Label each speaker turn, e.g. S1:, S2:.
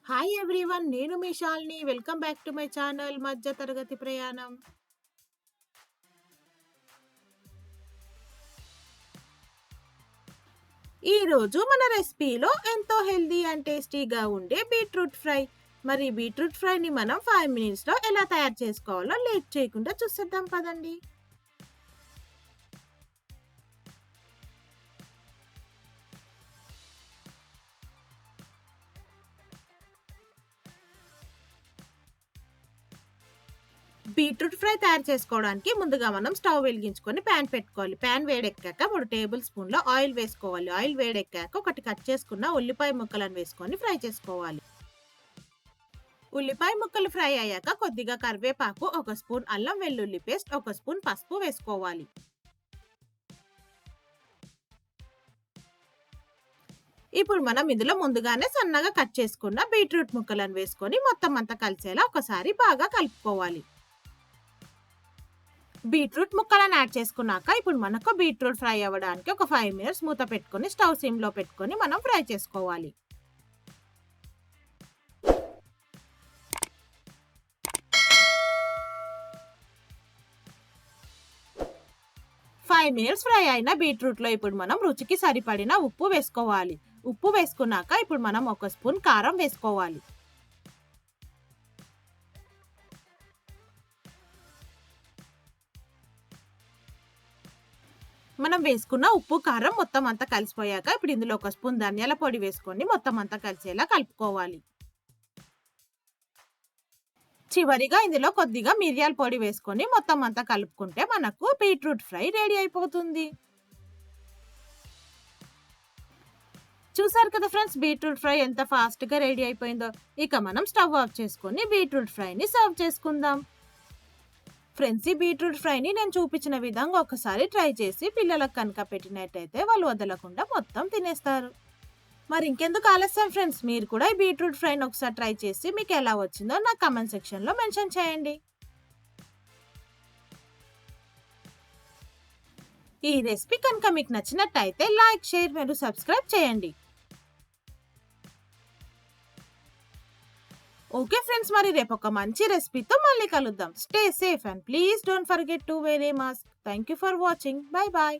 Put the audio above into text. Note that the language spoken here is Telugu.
S1: హాయ్ ఎవ్రీవన్, నేను మీ Shalini. Welcome back to my channel మధ్య తరగతి ప్రయాణం. ఈ రోజు మన రెసిపీలో ఎంతో హెల్దీ అండ్ టేస్టీగా ఉండే బీట్రూట్ ఫ్రై. మరి బీట్రూట్ ఫ్రైని మనం 5 మినిట్స్లో ఎలా తయారు చేసుకోవాలో లేట్ చేయకుండా చూసేద్దాం పదండి. బీట్రూట్ ఫ్రై తయారు చేసుకోవడానికి ముందుగా మనం స్టవ్ వెలిగించుకొని ప్యాన్ పెట్టుకోవాలి. ప్యాన్ వేడెక్కాక 3 టేబుల్ స్పూన్ల ఆయిల్ వేసుకోవాలి. ఆయిల్ వేడెక్కాక ఒకటి కట్ చేసుకున్న ఉల్లిపాయ ముక్కలను వేసుకొని ఫ్రై చేసుకోవాలి. ఉల్లిపాయ ముక్కలు ఫ్రై అయ్యాక కొద్దిగా కరివేపాకు, 1 స్పూన్ అల్లం వెల్లుల్లి పేస్ట్, 1 స్పూన్ పసుపు వేసుకోవాలి. ఇప్పుడు మనం ఇందులో ముందుగానే సన్నగా కట్ చేసుకున్న బీట్రూట్ ముక్కలను వేసుకొని మొత్తం అంతా కలిసేలా ఒకసారి బాగా కలుపుకోవాలి. బీట్రూట్ ముక్కలను యాడ్ చేసుకున్నాక ఇప్పుడు మనకు బీట్రూట్ ఫ్రై అవ్వడానికి ఒక 5 మినిట్స్ మూత పెట్టుకొని స్టవ్ సిమ్లో పెట్టుకొని మనం ఫ్రై చేసుకోవాలి. ఫైవ్ మినిట్స్ ఫ్రై అయిన బీట్రూట్లో ఇప్పుడు మనం రుచికి సరిపడిన ఉప్పు వేసుకోవాలి. ఉప్పు వేసుకున్నాక ఇప్పుడు మనం 1 స్పూన్ కారం వేసుకోవాలి. మనం వేసుకున్న ఉప్పు కారం మొత్తం అంతా కలిసిపోయాక ఇప్పుడు ఇందులో 1 స్పూన్ ధనియాల పొడి వేసుకొని మొత్తం అంతా కలిసేలా కలుపుకోవాలి. చివరిగా ఇందులో కొద్దిగా మిరియాల పొడి వేసుకొని మొత్తం అంతా కలుపుకుంటే మనకు బీట్రూట్ ఫ్రై రెడీ అయిపోతుంది. చూసారు కదా ఫ్రెండ్స్, బీట్రూట్ ఫ్రై ఎంత ఫాస్ట్గా రెడీ అయిపోయిందో. ఇక మనం స్టవ్ ఆఫ్ చేసుకొని బీట్రూట్ ఫ్రైని సర్వ్ చేసుకుందాం. ఫ్రెండ్స్, ఈ బీట్రూట్ ఫ్రైని నేను చూపించిన విధంగా ఒకసారి ట్రై చేసి పిల్లలకు కనుక పెట్టినట్టయితే వాళ్ళు వదలకుండా మొత్తం తినేస్తారు. మరి ఇంకెందుకు ఆలస్యం ఫ్రెండ్స్, మీరు కూడా ఈ బీట్రూట్ ఫ్రైని ఒకసారి ట్రై చేసి మీకు ఎలా వచ్చిందో నా కామెంట్ సెక్షన్లో మెన్షన్ చేయండి. ఈ రెసిపీ కనుక మీకు నచ్చినట్టయితే లైక్, షేర్ మరియు సబ్స్క్రైబ్ చేయండి. ఓకే ఫ్రెండ్స్, మరి రేపు ఒక మంచి రెసిపీతో మళ్ళీ కలుద్దాం. Stay safe and please don't forget to wear a mask. Thank you for watching. Bye bye.